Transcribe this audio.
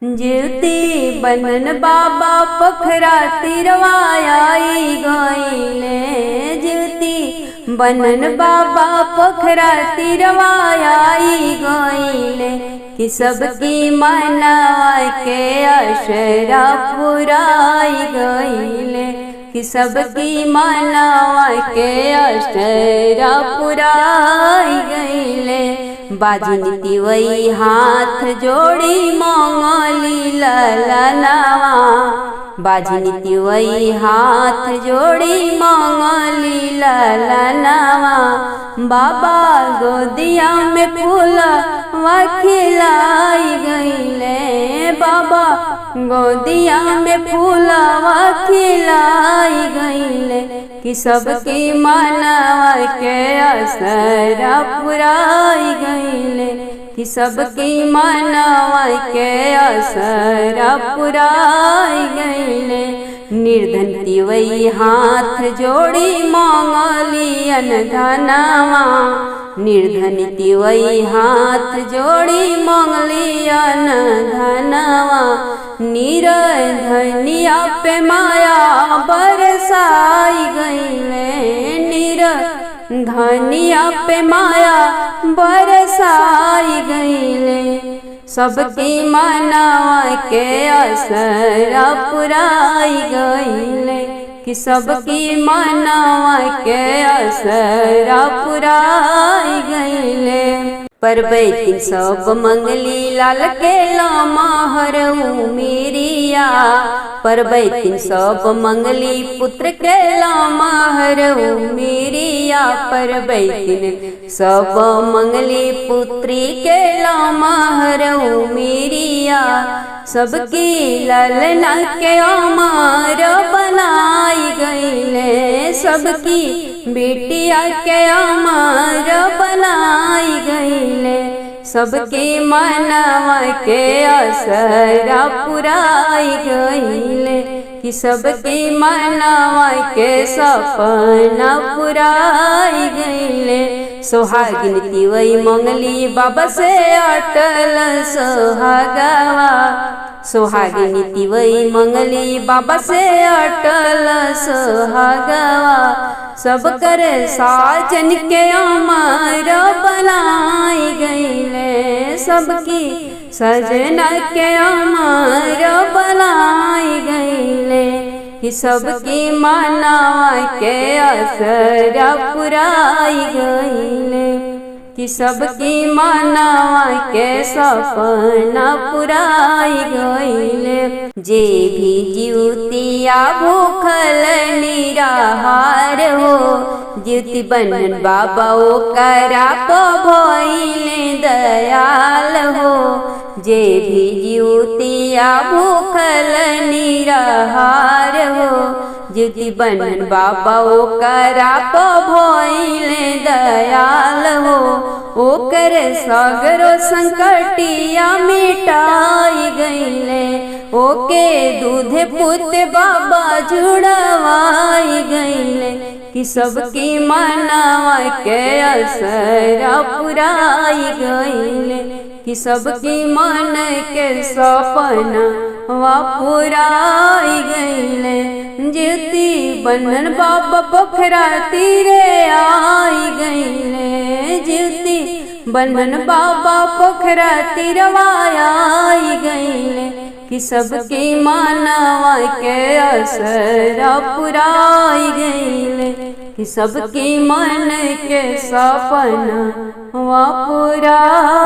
ज्योति बनन बाबा पोखरा तिरवाई गईले। ज्योति बनन बाबा पोखरा तिरवाई गईले कि सबकी मनावा के आशरा पुराई गईले कि सबकी मनावा के आशरा पुराई गईले। बाजनी वही हाथ जोड़ी मंगली ललनावा। बाजनी वही हाथ जोड़ी मंगली ललनावा। बाबा गोदिया में फूलवा खिलाई गईले। बाबा गोदिया में फूलवा खिलाई गईले कि सबकी मनावा के असरा पुराई गईले कि सबकी मनावा के असरा पुराई गईले। निर्धन वही हाथ जोड़ी मंगली अनधनावा। निर्धन वही हाथ जोड़ी मंगली अनधनावा। निर्धनिया पे माया बरसाई गईले। निर्धनिया पे माया बरसाई गईले सबकी मनावा के असरा पुराई गईले कि सबकी मनावा के असरा पुराई गईले। परबैती सब मंगली लाल के लमहर उमिरिया। परबैती सब मंगली पुत्र के लमहर उमिरिया। परबैती सब मंगली पुत्री के लमहर उमिरिया। सबकी ललना के अमर बनाई गईले। सबकी बेटिया के अमर बनाई गईले सबकी मनावा के असरा पुराई गईले कि सबकी मनावा के सपना पुराई गईले। सोहागिन वही मंगली बाबा से अटल सोहागवा। सोहागिन वही मंगली बाबा से अटल सोहागवा। सब कर साजन के अमर बनाई गईले सबकी सजना के अमर बनाई गईले कि सबकी मनावा के असरा पुराई गईले कि सबकी मनावा के सपना पुराई गईले। जे भी ज्योतिया भूखल निराहार हो। ज्योति बनन बाबा ओकरा को भइले दयाल हो। जे भी ज्योतिया भूखल निराहार हो। ज्योति बनन बाबा ओकरा को भइले दयाल हो। ओकर सगरो संकटिया मिटाई गईले ओके दूधे पुते बाबा जुड़वाई गईले कि सबकी मनावा के असरा पुराई गईले कि सबकी मन के सपना वा पुराई गईले। ज्योति बनन बाबा पोखरा तीरे आई गईले। ज्योति बनन बाबा पोखरा तिरवाई गईले कि सबकी मनावा के असरा पुराई गईले कि सबकी मन के सपना वा पुराई